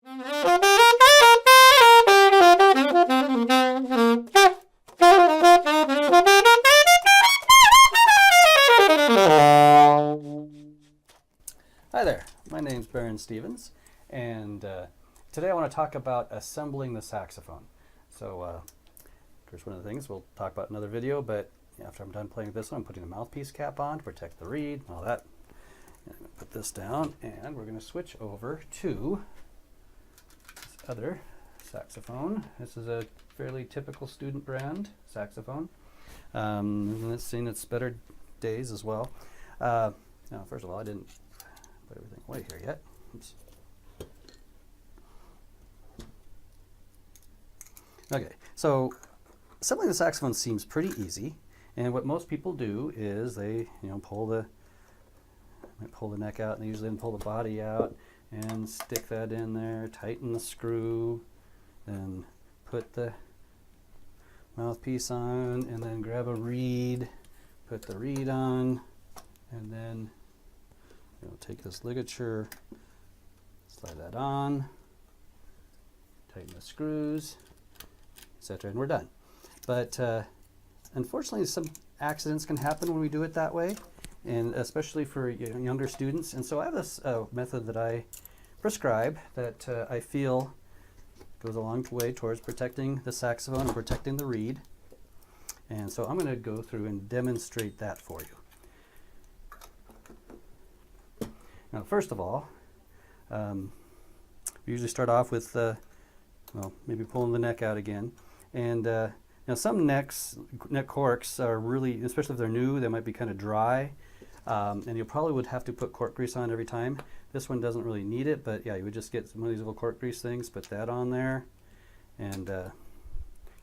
Hi there, my name's Berin Stevens, and today I want to talk about assembling the saxophone. So, of course, one of the things we'll talk about in another video, but after I'm done playing this one, I'm putting the mouthpiece cap on to protect the reed and all that. And I'm going to put this down, and we're going to switch over to this other saxophone. This is a fairly typical student brand saxophone. And it's seen its better days as well. Now, first of all, I didn't put everything away here yet. Oops. Okay, so assembling the saxophone seems pretty easy, and what most people do is they, pull the neck out, and they usually pull the body out and stick that in there, tighten the screw, then put the mouthpiece on, and then grab a reed, put the reed on, and then take this ligature, slide that on, tighten the screws, etc., and we're done. But unfortunately, some accidents can happen when we do it that way, and especially for younger students. And so I have this method that I prescribe that I feel goes a long way towards protecting the saxophone and protecting the reed. And so I'm going to go through and demonstrate that for you. Now, first of all, we usually start off with, maybe pulling the neck out again. And now some neck corks are really, especially if they're new, they might be kind of dry. And you probably would have to put cork grease on every time. This one doesn't really need it, but yeah, you would just get one of these little cork grease things, put that on there, and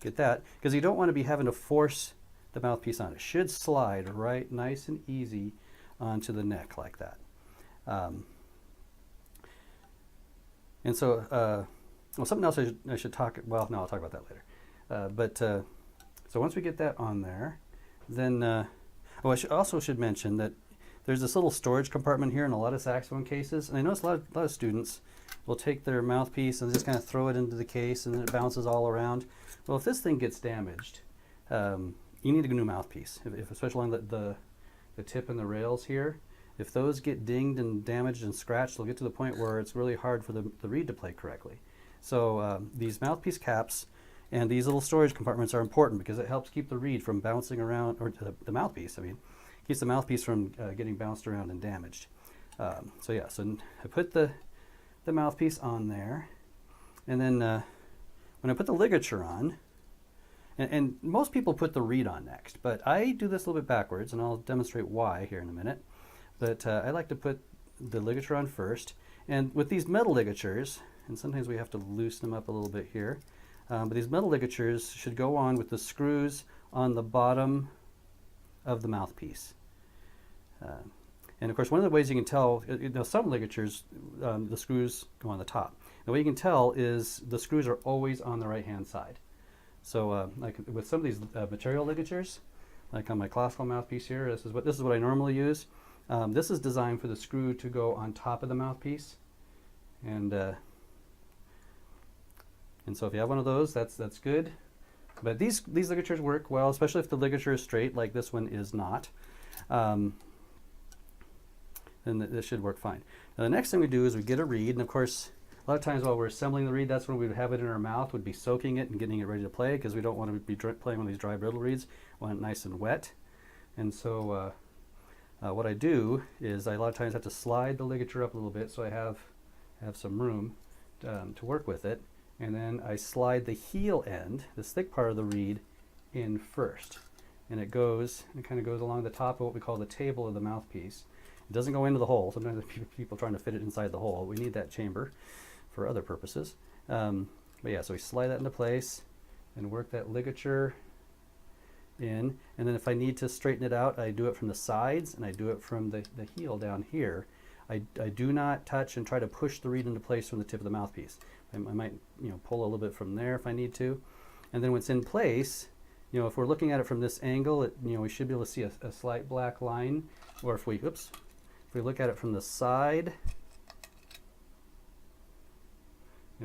get that. Because you don't want to be having to force the mouthpiece on. It should slide right nice and easy onto the neck like that. And so, something else I should talk, well, no, I'll talk about that later. So once we get that on there, then, I also should mention that there's this little storage compartment here in a lot of saxophone cases, and I notice a lot of students will take their mouthpiece and just kind of throw it into the case, and then it bounces all around. Well, if this thing gets damaged, you need a new mouthpiece, especially on the tip and the rails here. If those get dinged and damaged and scratched, they'll get to the point where it's really hard for the reed to play correctly. So these mouthpiece caps and these little storage compartments are important because it helps keep the reed from bouncing around, or the mouthpiece, keeps the mouthpiece from getting bounced around and damaged. So I put the mouthpiece on there, and then when I put the ligature on, and most people put the reed on next, but I do this a little bit backwards, and I'll demonstrate why here in a minute. But I like to put the ligature on first, and with these metal ligatures, and sometimes we have to loosen them up a little bit here, but these metal ligatures should go on with the screws on the bottom of the mouthpiece. And of course, one of the ways you can tell, some ligatures, the screws go on the top. The way you can tell is the screws are always on the right-hand side. So like with some of these material ligatures, like on my classical mouthpiece here, this is what I normally use. This is designed for the screw to go on top of the mouthpiece, and so if you have one of those, that's good. But these ligatures work well, especially if the ligature is straight, like this one is not. Then this should work fine. Now the next thing we do is we get a reed, and of course, a lot of times while we're assembling the reed, that's when we would have it in our mouth, would be soaking it and getting it ready to play, because we don't want to be playing one of these dry brittle reeds. We want it nice and wet, and so. What I do is I a lot of times have to slide the ligature up a little bit so I have some room to work with it, and then I slide the heel end, this thick part of the reed, in first, and it kind of goes along the top of what we call the table of the mouthpiece. It doesn't go into the hole. Sometimes people trying to fit it inside the hole. We need that chamber for other purposes. But yeah, so we slide that into place and work that ligature in, and then if I need to straighten it out, I do it from the sides, and I do it from the heel down here. I do not touch and try to push the reed into place from the tip of the mouthpiece. I might pull a little bit from there if I need to, and then when it's in place, if we're looking at it from this angle, we should be able to see a slight black line. Or if we look at it from the side,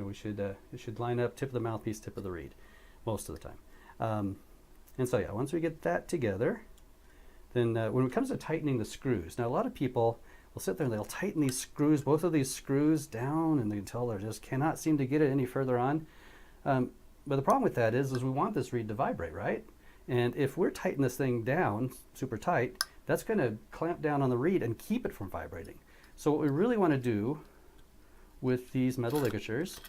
we should it should line up tip of the mouthpiece, tip of the reed, most of the time. And so yeah, once we get that together, then when it comes to tightening the screws, now a lot of people will sit there and they'll tighten these screws, both of these screws down, and they can tell they just cannot seem to get it any further on. But the problem with that is we want this reed to vibrate, right? And if we're tightening this thing down super tight, that's going to clamp down on the reed and keep it from vibrating. So what we really want to do with these metal ligatures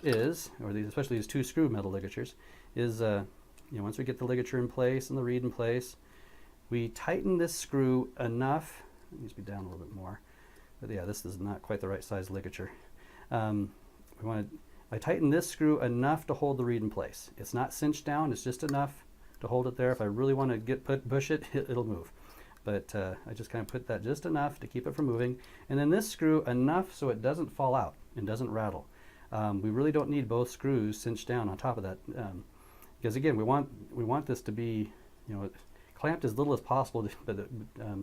is, or these, especially these 2 screw metal ligatures, is once we get the ligature in place and the reed in place, we tighten this screw enough. It needs to be down a little bit more, but yeah, this is not quite the right size ligature. I tighten this screw enough to hold the reed in place. It's not cinched down, it's just enough to hold it there. If I really want to push it, it'll move. But I just kind of put that just enough to keep it from moving. And then this screw enough so it doesn't fall out and doesn't rattle. We really don't need both screws cinched down on top of that. Because again, we want this to be, clamped as little as possible,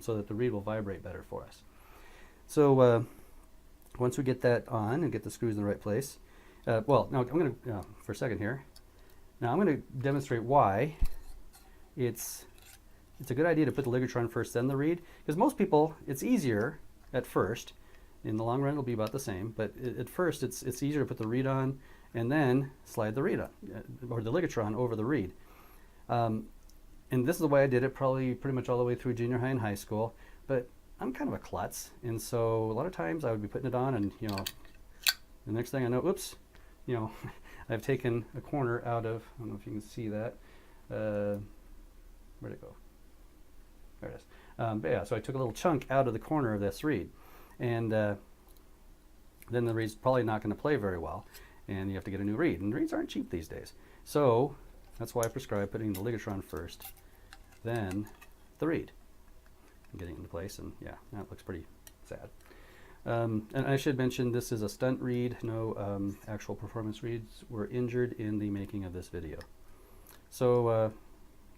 so that the reed will vibrate better for us. So once we get that on and get the screws in the right place, well, now I'm going to, for a second here, now I'm going to demonstrate why it's a good idea to put the ligature on first, then the reed, because most people, it's easier at first. In the long run, it'll be about the same, but at first, it's easier to put the reed on and then slide the reed on, or the ligature on over the reed. And this is the way I did it, probably pretty much all the way through junior high and high school. But I'm kind of a klutz, and so a lot of times I would be putting it on, and the next thing I know, oops, I've taken a corner out of. I don't know if you can see that. Where'd it go? There it is. But yeah, so I took a little chunk out of the corner of this reed, and then the reed's probably not going to play very well, and you have to get a new reed, and reeds aren't cheap these days. So that's why I prescribe putting the ligature on first, then the reed, and getting it into place. And yeah, that looks pretty sad. And I should mention, this is a stunt reed. No actual performance reeds were injured in the making of this video. So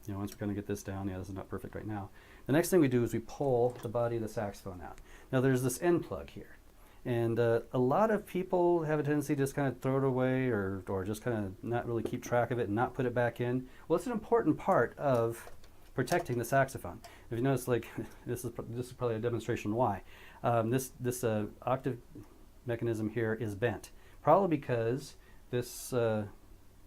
once we're going to get this down, yeah, this is not perfect right now. The next thing we do is we pull the body of the saxophone out. Now there's this end plug here, and a lot of people have a tendency to just kind of throw it away, or just kind of not really keep track of it and not put it back in. Well, it's an important part of protecting the saxophone. If you notice, like this is probably a demonstration why. This octave mechanism here is bent, probably because this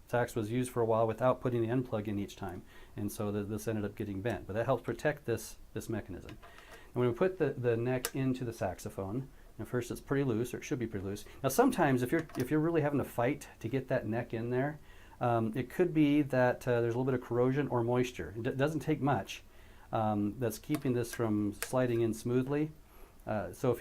sax was used for a while without putting the end plug in each time, and so this ended up getting bent. But that helps protect this mechanism. And when we put the neck into the saxophone, at first it's pretty loose, or it should be pretty loose. Now sometimes if you're really having to fight to get that neck in there, it could be that there's a little bit of corrosion or moisture. It doesn't take much that's keeping this from sliding in smoothly. So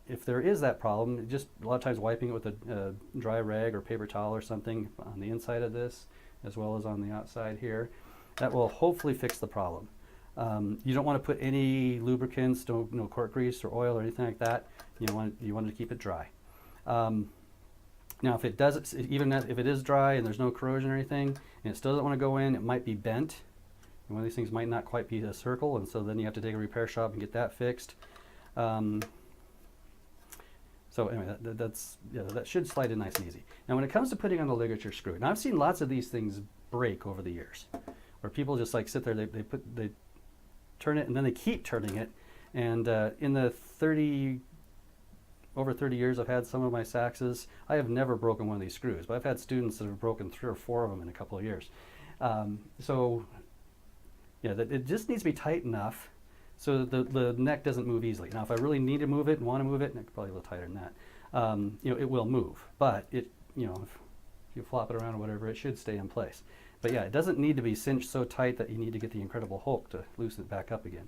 if there is that problem, just a lot of times wiping it with a dry rag or paper towel or something on the inside of this, as well as on the outside here, that will hopefully fix the problem. You don't want to put any lubricants, no cork grease or oil or anything like that. You want to keep it dry. Now, if it does, even if it is dry and there's no corrosion or anything, and it still doesn't want to go in, it might be bent. And one of these things might not quite be a circle, and so then you have to take a repair shop and get that fixed. So anyway, that should slide in nice and easy. Now, when it comes to putting on the ligature screw, now I've seen lots of these things break over the years, where people just like sit there, they turn it, and then they keep turning it. And in the over 30 years I've had some of my saxes, I have never broken one of these screws, but I've had students that have broken 3 or 4 of them in a couple of years. So yeah, it just needs to be tight enough so that the neck doesn't move easily. Now, if I really need to move it and want to move it, and it's probably a little tighter than that, it will move. But if you flop it around or whatever, it should stay in place. But yeah, it doesn't need to be cinched so tight that you need to get the Incredible Hulk to loosen it back up again.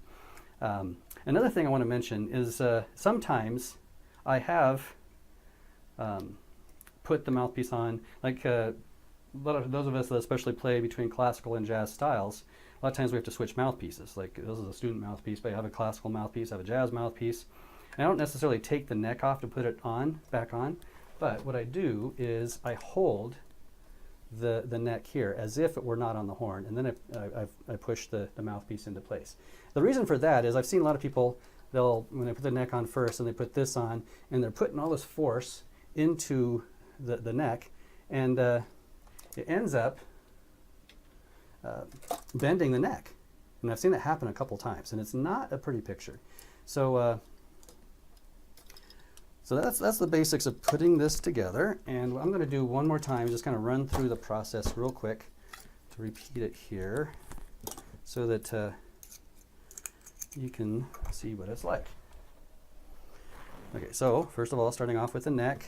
Another thing I want to mention is sometimes I have put the mouthpiece on, like a lot of those of us that especially play between classical and jazz styles, a lot of times we have to switch mouthpieces. Like this is a student mouthpiece, but I have a classical mouthpiece, I have a jazz mouthpiece. And I don't necessarily take the neck off to put it back on, but what I do is I hold the neck here as if it were not on the horn, and then I push the mouthpiece into place. The reason for that is I've seen a lot of people, when they put the neck on first and they put this on, and they're putting all this force into the neck, and it ends up bending the neck. And I've seen that happen a couple times, and it's not a pretty picture. So so that's the basics of putting this together. And I'm going to do one more time, just kind of run through the process real quick to repeat it here so that you can see what it's like. Okay, so first of all, starting off with the neck,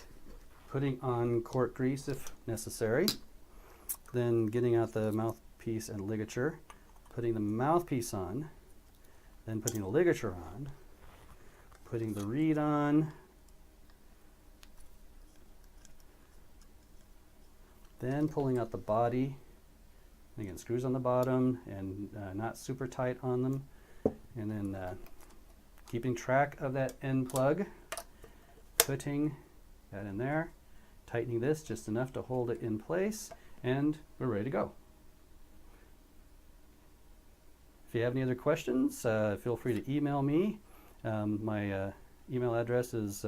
putting on cork grease if necessary, then getting out the mouthpiece and ligature, putting the mouthpiece on, then putting the ligature on, putting the reed on, then pulling out the body. Again, screws on the bottom and not super tight on them, and then keeping track of that end plug, putting that in there, tightening this just enough to hold it in place, and we're ready to go. If you have any other questions, feel free to email me. My email address is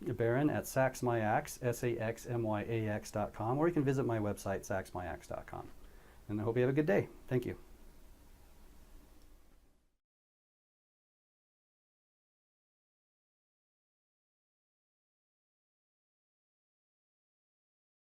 Berin at saxmyax, saxmyax.com, or you can visit my website, saxmyax.com. And I hope you have a good day. Thank you.